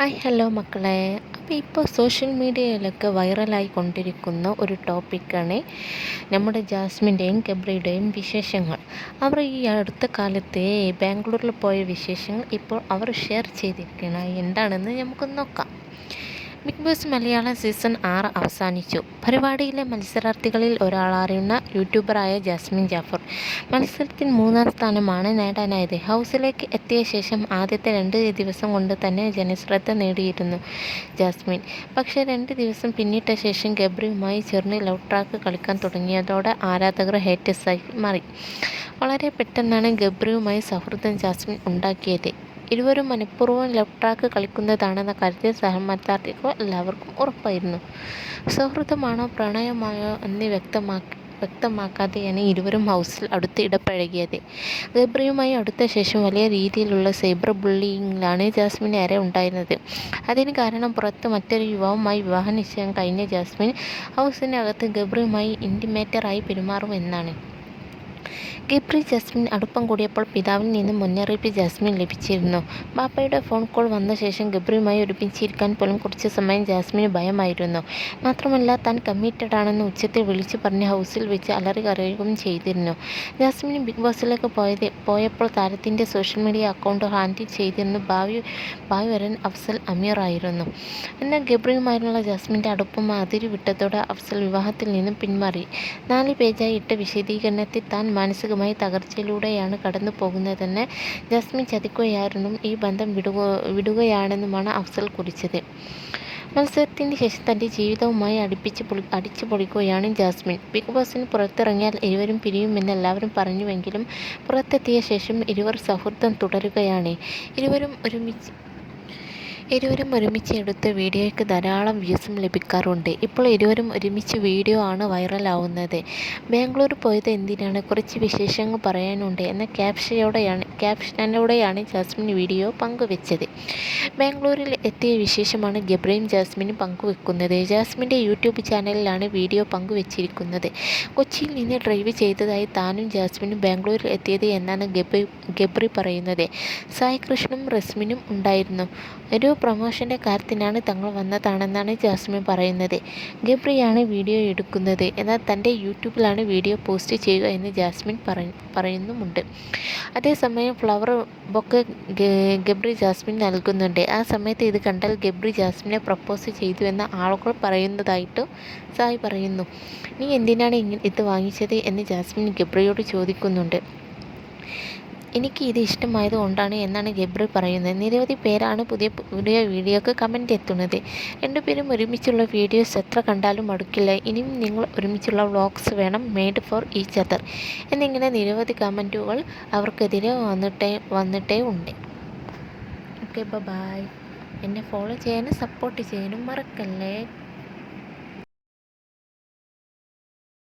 Hi hello മക്കളെ. അപ്പോൾ ഇപ്പോൾ സോഷ്യൽ മീഡിയയിലൊക്കെ വൈറലായിക്കൊണ്ടിരിക്കുന്ന ഒരു ടോപ്പിക്കാണ് നമ്മുടെ ജാസ്മിൻ്റെയും ഗബ്രിയുടെയും വിശേഷങ്ങൾ. അവർ ഈ അടുത്ത കാലത്തെ ബാംഗ്ലൂരിൽ പോയ വിശേഷങ്ങൾ ഇപ്പോൾ അവർ ഷെയർ ചെയ്തിരിക്കുന്നത് എന്താണെന്ന് നമുക്ക് നോക്കാം. ബിഗ് ബോസ് മലയാളം സീസൺ 6 അവസാനിച്ചു. പരിപാടിയിലെ മത്സരാർത്ഥികളിൽ ഒരാളായിരുന്ന യൂട്യൂബറായ ജാസ്മിൻ ജാഫർ മത്സരത്തിൽ 3-ാം സ്ഥാനമാണ് നേടാനായത്. ഹൗസിലേക്ക് എത്തിയ ശേഷം ആദ്യത്തെ 2 ദിവസം കൊണ്ട് തന്നെ ജനശ്രദ്ധ നേടിയിരുന്നു ജാസ്മിൻ. പക്ഷേ 2 ദിവസം പിന്നിട്ട ശേഷം ഗബ്രിയുമായി ചേർന്ന് ലവ് ട്രാക്ക് കളിക്കാൻ തുടങ്ങിയതോടെ ആരാധകർ ഹേറ്റേഴ്സായി മാറി. വളരെ പെട്ടെന്നാണ് ഗബ്രിയുമായി സൗഹൃദം ജാസ്മിൻ ഉണ്ടാക്കിയത്. ഇരുവരും മനഃപൂർവ്വം ലവ് ട്രാക്ക് കളിക്കുന്നതാണെന്ന കാര്യത്തിൽ സഹമത്സരാർത്ഥികൾ എല്ലാവർക്കും ഉറപ്പായിരുന്നു. സൗഹൃദമാണോ പ്രണയമായോ എന്ന് വ്യക്തമാക്കാതെയാണ് ഇരുവരും ഹൗസിൽ അടുത്ത് ഇടപഴകിയത്. ഗബ്രിയുമായി അടുത്ത ശേഷം വലിയ രീതിയിലുള്ള സൈബർ ബുള്ളിയിങ്ങിലാണ് ജാസ്മിൻ ഏറെ ഉണ്ടായിരുന്നത്. അതിന് കാരണം പുറത്ത് മറ്റൊരു യുവാവുമായി വിവാഹ നിശ്ചയം കഴിഞ്ഞ ജാസ്മിൻ ഹൗസിനകത്ത് ഗബ്രിയുമായി ഇൻറ്റിമേറ്ററായി പെരുമാറുമെന്നാണ്. ഗബ്രി ജാസ്മിൻ അടുപ്പം കൂടിയപ്പോൾ പിതാവിൽ നിന്നും മുന്നറിയിപ്പ് ജാസ്മിൻ ലഭിച്ചിരുന്നു. ബാപ്പയുടെ ഫോൺ കോൾ വന്ന ശേഷം ഗബ്രിയുമായി ഒരുമിച്ചിരിക്കാൻ പോലും കുറച്ച് സമയം ജാസ്മിന് ഭയമായിരുന്നു. മാത്രമല്ല താൻ കമ്മിറ്റഡാണെന്ന് ഉച്ചത്തിൽ വിളിച്ചു പറഞ്ഞ് ഹൗസിൽ വെച്ച് അലറി കരയുകയും ചെയ്തിരുന്നു. ജാസ്മിൻ ബിഗ് ബോസിലേക്ക് പോയപ്പോൾ താരത്തിൻ്റെ സോഷ്യൽ മീഡിയ അക്കൗണ്ട് ഹാൻഡിൽ ചെയ്തിരുന്നു ഭാവി വരൻ അഫ്സൽ അമീർ ആയിരുന്നു. എന്നാൽ ഗബ്രിയുമായുള്ള ജാസ്മിൻ്റെ അടുപ്പം അതിരു വിട്ടതോടെ അഫ്സൽ വിവാഹത്തിൽ നിന്നും പിന്മാറി. 4 പേജായി ഇട്ട വിശദീകരണത്തിൽ താൻ മാനസികമായി തകർച്ചയിലൂടെയാണ് കടന്നു പോകുന്നതെന്ന് ജാസ്മിൻ ചതിക്കുകയാണെന്നും ഈ ബന്ധം വിടുകയാണെന്നുമാണ് അഫ്സൽ കുറിച്ചത്. മത്സരത്തിന് ശേഷം തൻ്റെ ജീവിതവുമായി അടിച്ചു പൊളിക്കുകയാണ് ജാസ്മിൻ. ബിഗ് ബോസിന് പുറത്തിറങ്ങിയാൽ ഇരുവരും പിരിയുമെന്ന് എല്ലാവരും പറഞ്ഞുവെങ്കിലും പുറത്തെത്തിയ ശേഷം ഇരുവർ സൗഹൃദം തുടരുകയാണ്. ഇരുവരും ഒരുമിച്ച് എടുത്ത വീഡിയോയ്ക്ക് ധാരാളം വ്യൂസും ലഭിക്കാറുണ്ട്. ഇപ്പോൾ ഇരുവരും ഒരുമിച്ച് വീഡിയോ ആണ് വൈറലാവുന്നത്. ബാംഗ്ലൂർ പോയത് എന്തിനാണ്, കുറച്ച് വിശേഷങ്ങൾ പറയാനുണ്ട് എന്ന ക്യാപ്ഷനോടെയാണ് ജാസ്മിൻ വീഡിയോ പങ്കുവെച്ചത്. ബാംഗ്ലൂരിൽ എത്തിയ വിശേഷമാണ് ഗബ്രിയും ജാസ്മിനും പങ്കുവെക്കുന്നത്. ജാസ്മിൻ്റെ യൂട്യൂബ് ചാനലിലാണ് വീഡിയോ പങ്കുവെച്ചിരിക്കുന്നത്. കൊച്ചിയിൽ നിന്ന് ഡ്രൈവ് ചെയ്തതായി താനും ജാസ്മിനും ബാംഗ്ലൂരിൽ എത്തിയത് എന്നാണ് ഗബ്രി പറയുന്നത്. സായി കൃഷ്ണനും റസ്മിനും ഉണ്ടായിരുന്നു. ഒരു പ്രൊമോഷൻ്റെ കാര്യത്തിനാണ് തങ്ങൾ വന്നതാണെന്നാണ് ജാസ്മിൻ പറയുന്നത്. ഗബ്രിയാണ് വീഡിയോ എടുക്കുന്നത്, എന്നാൽ തൻ്റെ യൂട്യൂബിലാണ് വീഡിയോ പോസ്റ്റ് ചെയ്യുക എന്ന് ജാസ്മിൻ പറയുന്നുമുണ്ട്. അതേസമയം ഫ്ലവർ ബൊക്കെ ഗബ്രി ജാസ്മിൻ നൽകുന്നുണ്ട്. ആ സമയത്ത് ഇത് കണ്ടാൽ ഗബ്രി ജാസ്മിനെ പ്രപ്പോസ് ചെയ്തു എന്ന് ആളുകൾ പറയുന്നതായിട്ടും സായി പറയുന്നു. നീ എന്തിനാണ് ഇത് വാങ്ങിച്ചത് എന്ന് ജാസ്മിൻ ഗബ്രിയോട് ചോദിക്കുന്നുണ്ട്. എനിക്ക് ഇത് ഇഷ്ടമായത് കൊണ്ടാണ് എന്നാണ് ഗബ്രി പറയുന്നത്. നിരവധി പേരാണ് പുതിയ വീഡിയോക്ക് കമൻറ്റ് എത്തുന്നത്. രണ്ടുപേരും ഒരുമിച്ചുള്ള വീഡിയോസ് എത്ര കണ്ടാലും മടുക്കില്ല, ഇനിയും നിങ്ങൾ ഒരുമിച്ചുള്ള വ്ളോഗ്സ് വേണം, മെയ്ഡ് ഫോർ ഈച്ച് അതർ എന്നിങ്ങനെ നിരവധി കമൻറ്റുകൾ അവർക്കെതിരെ വന്നിട്ടേ ഉണ്ട്. Okay, bye. എന്നെ ഫോളോ ചെയ്യാനും സപ്പോർട്ട് ചെയ്യാനും മറക്കല്ലേ.